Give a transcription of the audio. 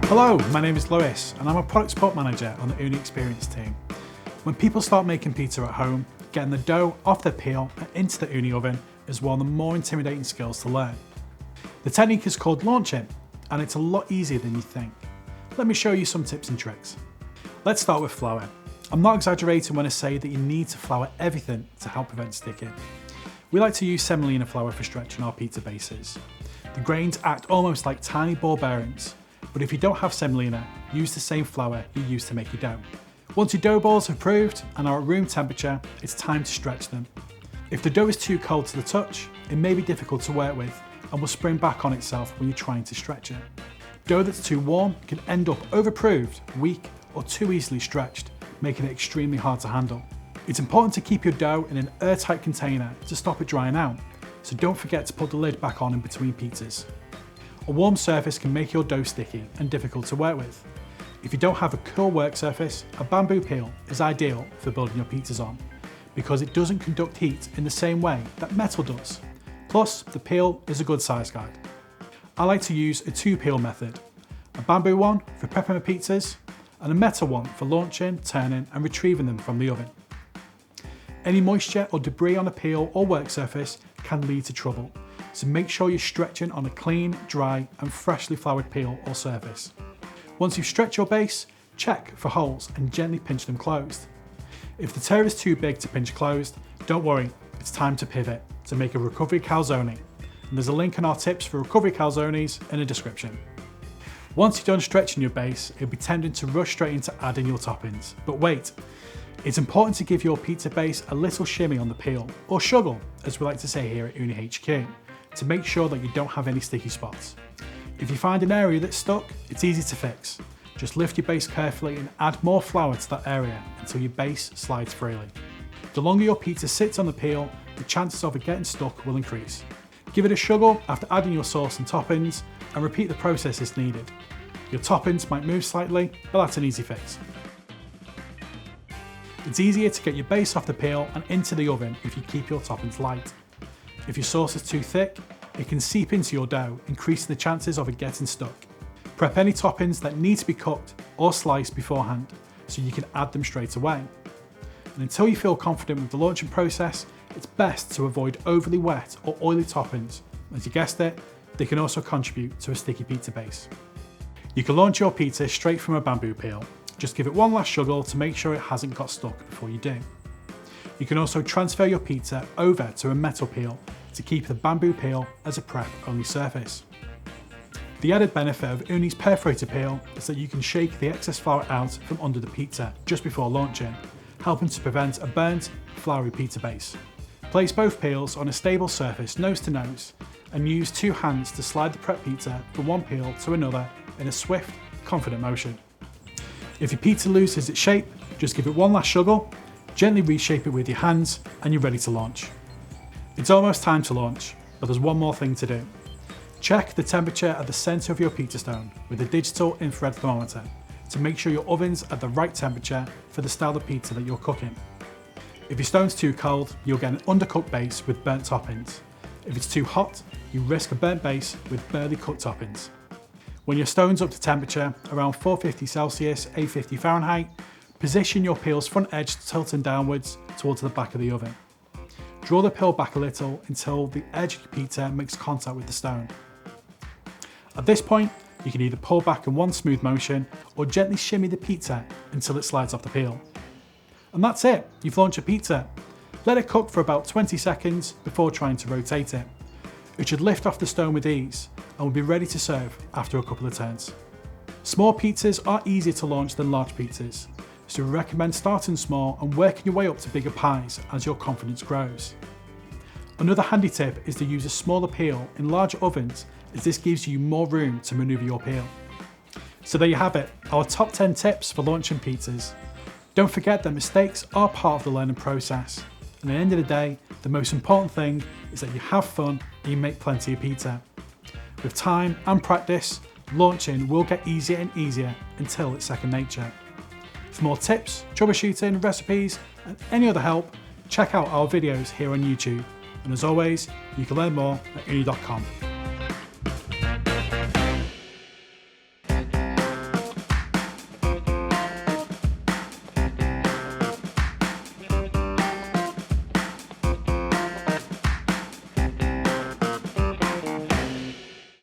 Hello, my name is Lewis and I'm a product support manager on the Uni Experience team. When people start making pizza at home, getting the dough off their peel and into the Uni oven is one of the more intimidating skills to learn. The technique is called launching and it's a lot easier than you think. Let me show you some tips and tricks. Let's start with flour. I'm not exaggerating when I say that you need to flour everything to help prevent sticking. We like to use semolina flour for stretching our pizza bases. The grains act almost like tiny ball bearings, but if you don't have semolina, use the same flour you use to make your dough. Once your dough balls have proved and are at room temperature, it's time to stretch them. If the dough is too cold to the touch, it may be difficult to work with and will spring back on itself when you're trying to stretch it. Dough that's too warm can end up overproofed, weak, or too easily stretched, making it extremely hard to handle. It's important to keep your dough in an airtight container to stop it drying out, so don't forget to put the lid back on in between pizzas. A warm surface can make your dough sticky and difficult to work with. If you don't have a cool work surface, a bamboo peel is ideal for building your pizzas on, because it doesn't conduct heat in the same way that metal does. Plus, the peel is a good size guide. I like to use a 2-peel method, a bamboo one for prepping my pizzas, and a metal one for launching, turning and retrieving them from the oven. Any moisture or debris on a peel or work surface can lead to trouble, so make sure you're stretching on a clean, dry and freshly floured peel or surface. Once you've stretched your base, check for holes and gently pinch them closed. If the tear is too big to pinch closed, don't worry, it's time to pivot to make a recovery calzone, and there's a link in our tips for recovery calzones in the description. Once you're done stretching your base, it'll be tempting to rush straight into adding your toppings, but wait. It's important to give your pizza base a little shimmy on the peel, or shuggle, as we like to say here at Uni HQ, to make sure that you don't have any sticky spots. If you find an area that's stuck, it's easy to fix. Just lift your base carefully and add more flour to that area until your base slides freely. The longer your pizza sits on the peel, the chances of it getting stuck will increase. Give it a shuggle after adding your sauce and toppings, and repeat the process as needed. Your toppings might move slightly, but that's an easy fix. It's easier to get your base off the peel and into the oven if you keep your toppings light. If your sauce is too thick, it can seep into your dough, increasing the chances of it getting stuck. Prep any toppings that need to be cooked or sliced beforehand, so you can add them straight away. And until you feel confident with the launching process, it's best to avoid overly wet or oily toppings. As you guessed it, they can also contribute to a sticky pizza base. You can launch your pizza straight from a bamboo peel. Just give it one last shuggle to make sure it hasn't got stuck before you do. You can also transfer your pizza over to a metal peel to keep the bamboo peel as a prep-only surface. The added benefit of Uni's perforated peel is that you can shake the excess flour out from under the pizza just before launching, helping to prevent a burnt, floury pizza base. Place both peels on a stable surface nose to nose and use 2 hands to slide the prep pizza from one peel to another in a swift, confident motion. If your pizza loses its shape, just give it one last shuggle, gently reshape it with your hands, and you're ready to launch. It's almost time to launch, but there's one more thing to do. Check the temperature at the centre of your pizza stone with a digital infrared thermometer to make sure your oven's at the right temperature for the style of pizza that you're cooking. If your stone's too cold, you'll get an undercooked base with burnt toppings. If it's too hot, you risk a burnt base with barely cooked toppings. When your stone's up to temperature, around 450 Celsius, 850 Fahrenheit, position your peel's front edge tilting downwards towards the back of the oven. Draw the peel back a little until the edge of your pizza makes contact with the stone. At this point, you can either pull back in one smooth motion or gently shimmy the pizza until it slides off the peel. And that's it, you've launched your pizza. Let it cook for about 20 seconds before trying to rotate it. It should lift off the stone with ease and will be ready to serve after a couple of turns. Small pizzas are easier to launch than large pizzas, so we recommend starting small and working your way up to bigger pies as your confidence grows. Another handy tip is to use a smaller peel in larger ovens, as this gives you more room to manoeuvre your peel. So there you have it, our top 10 tips for launching pizzas. Don't forget that mistakes are part of the learning process, and at the end of the day, the most important thing is that you have fun and you make plenty of pizza. With time and practice, launching will get easier and easier until it's second nature. For more tips, troubleshooting, recipes, and any other help, check out our videos here on YouTube. And as always, you can learn more at uni.com.